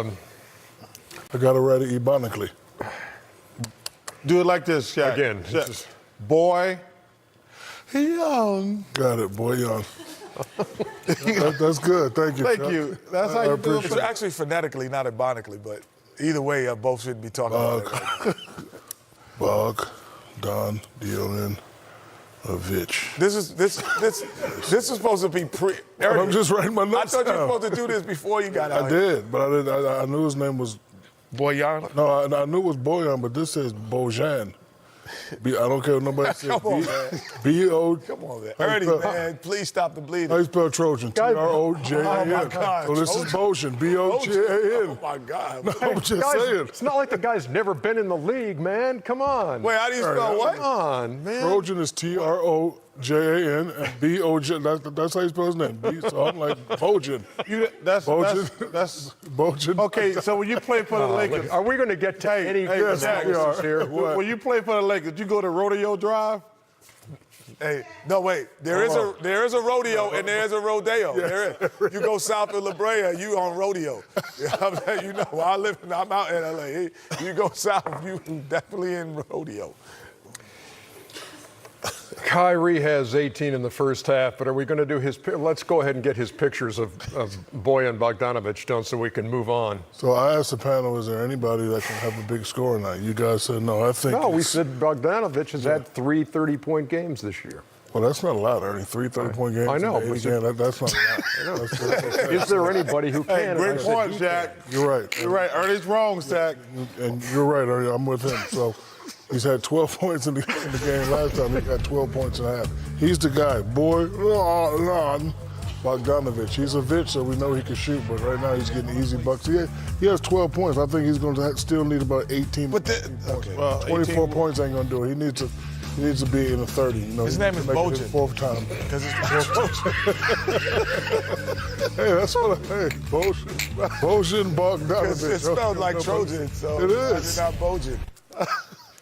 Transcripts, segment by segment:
I got it ready ebonically. Do it like this, Shaq. Again, Shaq. just- Boy, young. Got it, boy, young. That's good. Thank you. Thank Chuck. you. That's how you do it. It's actually phonetically, not ibonically, but either way, both should be talking about it. Bog, Don, D-O-N, Vitch. This is supposed to be pre. I'm just writing my I notes thought you were down. supposed to do this before you got out I here. did, but I didn't. I knew his name was. Boyan. No, I knew it was Boyan, but this says Bojan. I don't care what nobody says. Come on, man. B-O. Come on, man. How you Ernie, spell- man, please stop the bleeding. How you spell Trojan? T-R-O-J-A-N. Oh, my God. So this is Bojan. B-O-J-A-N. Oh, my God. No, I'm just Guys, saying. it's not like the guy's never been in the league, man. Come on. Wait, how do you spell what? Come on, man. Trojan is T-R-O-J-A-n and B-O-J. That's how you spell his name. So I'm like, Bojan. That's Bojan. okay. So when you play for the Lakers, Are we going to get to any yes, analysis we are. here? when you play for the Lakers, you go to Rodeo Drive. Hey, no, wait. There is a rodeo and there is a rodeo. There is. You go south of La Brea, you on rodeo. You know, I'm out in L.A. You go south, you definitely in rodeo. Kyrie has 18 in the first half, but are we going to do his? Let's go ahead and get his pictures of Bojan Bogdanovic done so we can move on. So I asked the panel, is there anybody that can have a big score tonight? You guys said no. I think No, we it's- said Bogdanovic has had 3 30-point games this year. Well, that's not a lot, Ernie. 3 30-point games. I know, in but the ACN, that's not a lot. I know. That's okay. Is there anybody who can? Hey, And great I said point, he Jack. You're right. You're right. Ernie's wrong, Shaq. And you're right, Ernie. I'm with him. So he's had 12 points in the game last time. He got 12 points and a half. He's the guy. Bogdanovic. He's a Vitch, so we know he can shoot, but right now he's getting easy bucks. He has 12 points. I think he's going to still need about 18 But points. okay. Well, 24 18 points ain't going to do it. He needs to be in the 30. You know, His name is to make it his Bojan. fourth time. Because it's Bojan. Hey, that's what Bojan Bogdanovic. It's spelled like Trojan, so It is. it's not Bojan.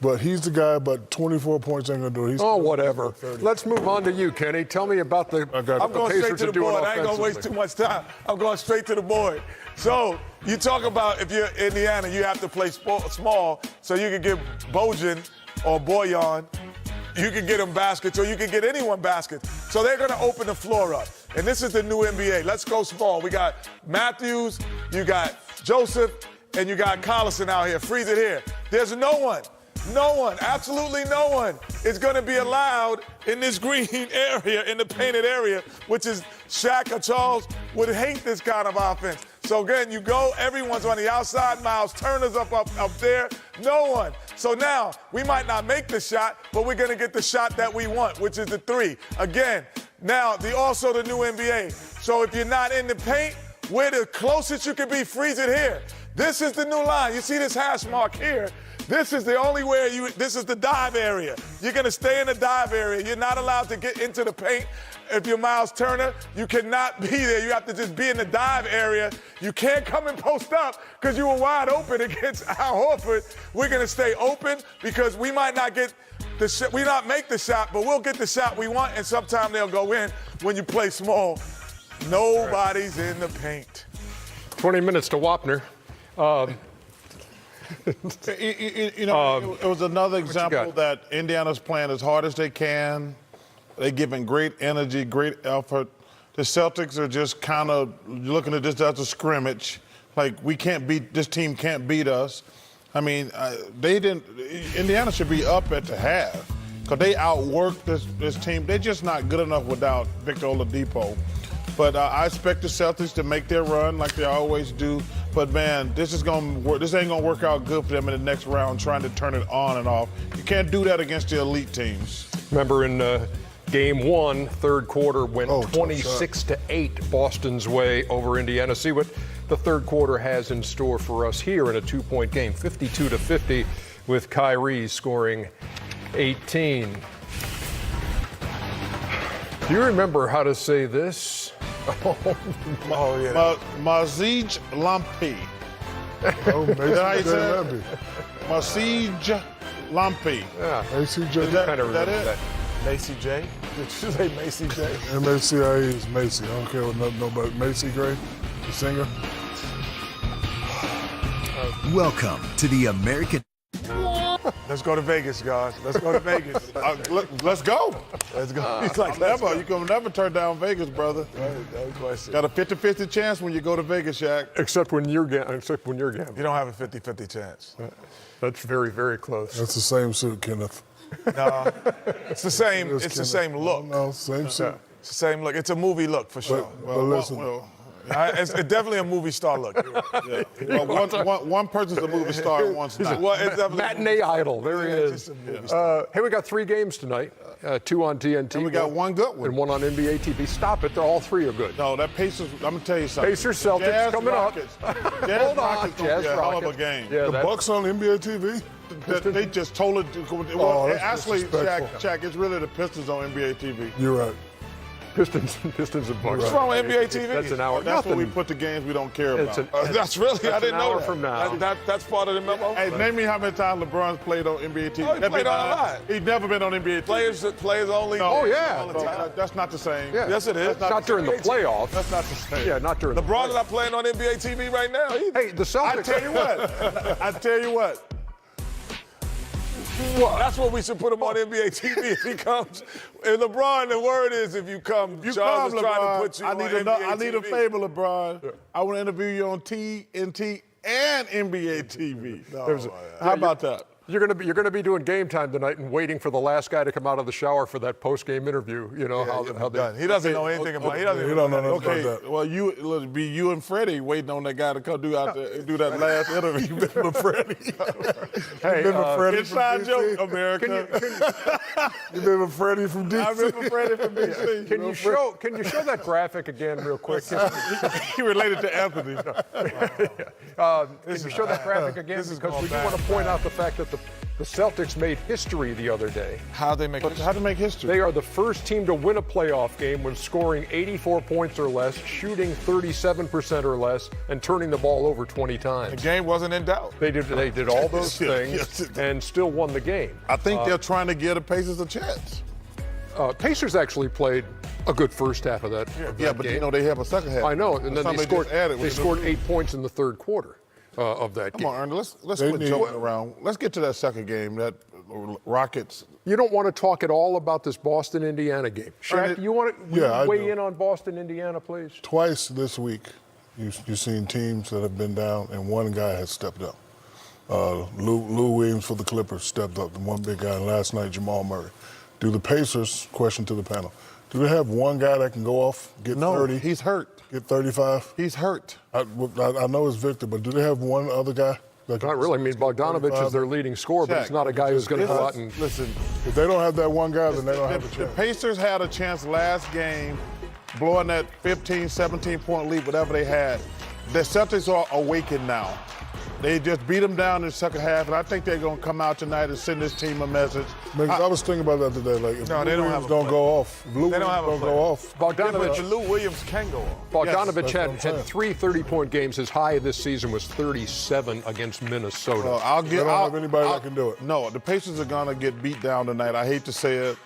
But he's the guy, but 24 points ain't going to do it. He's Oh, whatever. Let's move on to you, Kenny. Tell me about the. I got I'm it. going Pacers straight to are the doing board. I ain't going to waste too much time. I'm going straight to the board. So you talk about if you're Indiana, you have to play small, so you can get Bojan or Boyan. You can get them baskets, or you can get anyone baskets. So they're going to open the floor up. And this is the new NBA. Let's go small. We got Matthews, you got Joseph, and you got Collison out here. Freeze it here. There's no one, absolutely no one is going to be allowed in this green area, in the painted area, which is Shaq or Charles would hate this kind of offense. So again, you go, everyone's on the outside. Miles Turner's up there. No one. So now, we might not make the shot, but we're going to get the shot that we want, which is the 3. Again, now, also the new NBA. So if you're not in the paint, we're the closest you can be. Freeze it here. This is the new line. You see this hash mark here? This is the only way this is the dive area. You're going to stay in the dive area. You're not allowed to get into the paint. If you're Miles Turner, you cannot be there. You have to just be in the dive area. You can't come and post up because you were wide open against Al Horford. We're going to stay open because we might not get we not make the shot, but we'll get the shot we want, and sometime they'll go in when you play small. Nobody's in the paint. 20 minutes to Wapner. It was another example got? that Indiana's playing as hard as they can. They're giving great energy, great effort. The Celtics are just kind of looking at this as a scrimmage. Like, this team can't beat us. I mean, Indiana should be up at the half because they outworked this team. They're just not good enough without Victor Oladipo. But I expect the Celtics to make their run like they always do. But, man, this ain't going to work out good for them in the next round trying to turn it on and off. You can't do that against the elite teams. Remember in Game 1, third quarter, went 26-8 Boston's way over Indiana. See what the third quarter has in store for us here in a 2-point game, 52-50, with Kyrie scoring 18. Do you remember how to say this? Oh, yeah. Mazij Lampi. Oh, Macy Mazij Lampi. Yeah, ACJ. kind of remember that. Macy J? Did you say Macy J? M-A-C-I-E is Macy. I don't care what nobody. Macy Gray, the singer. Welcome to the American. Let's go to Vegas, guys. Let's go to Vegas. Let's go. Let's go. He's like, You can never turn down Vegas, brother. Got a 50-50 chance when you go to Vegas, Shaq. Except when you're gambling. You don't have a 50-50 chance. That's very, very close. That's the same suit, Kenneth. No, it's the same. It's the same look. No, same suit. It's the same look. It's a movie look for sure. But listen. It's definitely a movie star look. Yeah. Well, one person's a movie star and one's not. Well, it's definitely Matinee idol. There he is. Hey, we got 3 games tonight. 2 on TNT. And we got one good one. And 1 on NBA TV. Stop it. All 3 are good. No, that Pacers, I'm going to tell you something. Pacers, Celtics Jazz coming Rockets. up. Hold on. Jazz a hell of a Rockets. game. Yeah, The Bucks on NBA TV? They just told it. That's Actually, disrespectful. Shaq, it's really the Pistons on NBA TV. You're right. Pistons and Bucks. What's wrong with NBA TV? That's an hour. That's Nothing. when we put the games we don't care about. That's really, I didn't know hour that. from now. That's part of the memo. Hey, name me how many times LeBron's played on NBA TV. Oh, he played on a lot. He's never been on NBA TV. Players only. No, Oh, yeah. all the time. That's not the same. Yeah. Yes, it is. Not during the playoffs. That's not the same. Yeah, not during LeBron's the not playing on NBA TV right now either. Hey, the Celtics. I tell you what. That's what we should put him on NBA TV if he comes. If LeBron, the word is if you come, Charles is trying to put you on NBA I need a TV. favor, LeBron. Yeah. I want to interview you on TNT and NBA TV. How about that? You're gonna be doing game time tonight and waiting for the last guy to come out of the shower for that post-game interview. You know how they. He doesn't know anything about. He doesn't. He don't know nothing Okay, about that. well, it'll be you and Freddie waiting on that guy to come do that last interview. You been with Freddie? Hey, you been with Freddie Inside from joke, DC? America. You been with Freddie from DC? I remember Freddie from DC. Can you show that graphic again real quick? He related to Anthony. Can you show that graphic again? Because we do want to point out the fact that the Celtics made history the other day. How they make? How to make history? They are the first team to win a playoff game when scoring 84 points or less, shooting 37% or less, and turning the ball over 20 times. The game wasn't in doubt. They did all those things Yes. and still won the game. I think they're trying to give the Pacers a chance. Pacers actually played a good first half of that. Yeah, but you know they have a second half. I know, and then Somebody just added. they scored 8 points in the third quarter of that game. Come on, Ernie, let's quit joking around. Let's get to that second game, that Rockets. You don't want to talk at all about this Boston-Indiana game. Shaq, do you want to weigh in on Boston-Indiana, please? Twice this week, you've seen teams that have been down, and one guy has stepped up. Lou Williams for the Clippers stepped up, the one big guy, and last night Jamal Murray. Do the Pacers, question to the panel, do they have one guy that can go off, get 30? No, he's hurt. Get 35? He's hurt. I know it's Victor, but do they have one other guy? That can Not really. I mean, Bogdanovich is their leading scorer, but he's not a guy who's going to go out and... Listen, If they don't have that one guy, then they don't have a the chance. Pacers had a chance last game, blowing that 15, 17-point lead, whatever they had. The Celtics are awakened now. They just beat them down in the second half, and I think they're going to come out tonight and send this team a message. I was thinking about that today. Like, if No, Lou they don't Williams have a don't play. go off, if Lou They don't Williams have a don't play. go off. But Lou Williams can go on. Bogdanovich that's what I'm had saying. 3 30-point games. His high this season was 37 against Minnesota. Well, They don't have anybody that can do it. No, the Pacers are going to get beat down tonight. I hate to say it,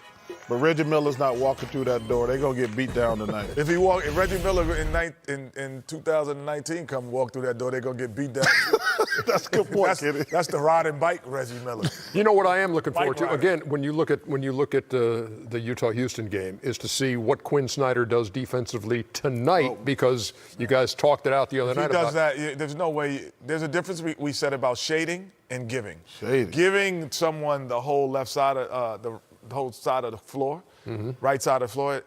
but Reggie Miller's not walking through that door. They're going to get beat down tonight. If Reggie Miller in 2019 come walk through that door, they're gonna get beat down. That's a good point, Kenny. That's the ride and bike Reggie Miller. You know what I am looking forward to? rider. Again, when you look at the Utah-Houston game, is to see what Quinn Snyder does defensively tonight, because you guys talked it out the other If he night does about that, there's no way. There's a difference we said about shading and giving. Shading. Giving someone the whole left side of the whole side of the floor, right side of the floor,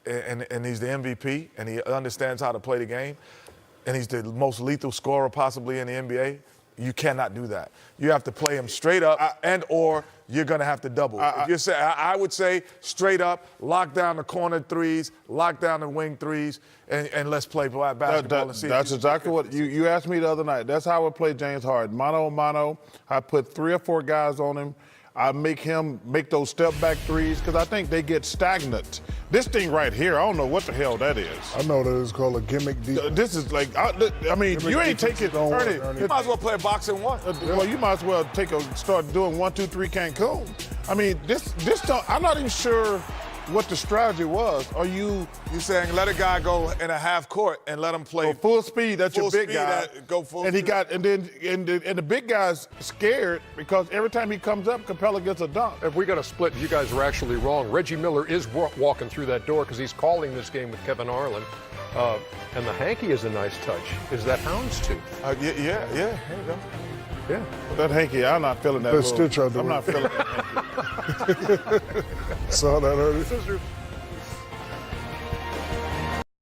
and he's the MVP, and he understands how to play the game, and he's the most lethal scorer possibly in the NBA. You cannot do that. You have to play him straight up, or you're going to have to double. If you say, I would say straight up, lock down the corner threes, lock down the wing threes, and let's play basketball and see. That's exactly what you asked me the other night. That's how I would play James Harden. Mano a mano. I put 3 or 4 guys on him. I make him make those step-back threes because I think they get stagnant. This thing right here, I don't know what the hell that is. I know that it's called a gimmick defense. This is like, I mean, you ain't taking, don't work, Ernie, Ernie. You might as well play a boxing one. well, you might as well start doing 1, 2, 3 Cancun. I mean, this don't, I'm not even sure what the strategy was. Are you saying let a guy go in a half court and let him play go full speed? That's your full big speed guy. go full and he speed. got and the big guy's scared because every time he comes up, Capella gets a dunk. If we got a split, you guys are actually wrong. Reggie Miller is walking through that door because he's calling this game with Kevin Harlan. And the hanky is a nice touch. Is that houndstooth? Yeah. There you go. Yeah. That hanky, I'm not feeling that. That little- stitch out the I'm way. not feeling that hanky. Saw that earlier.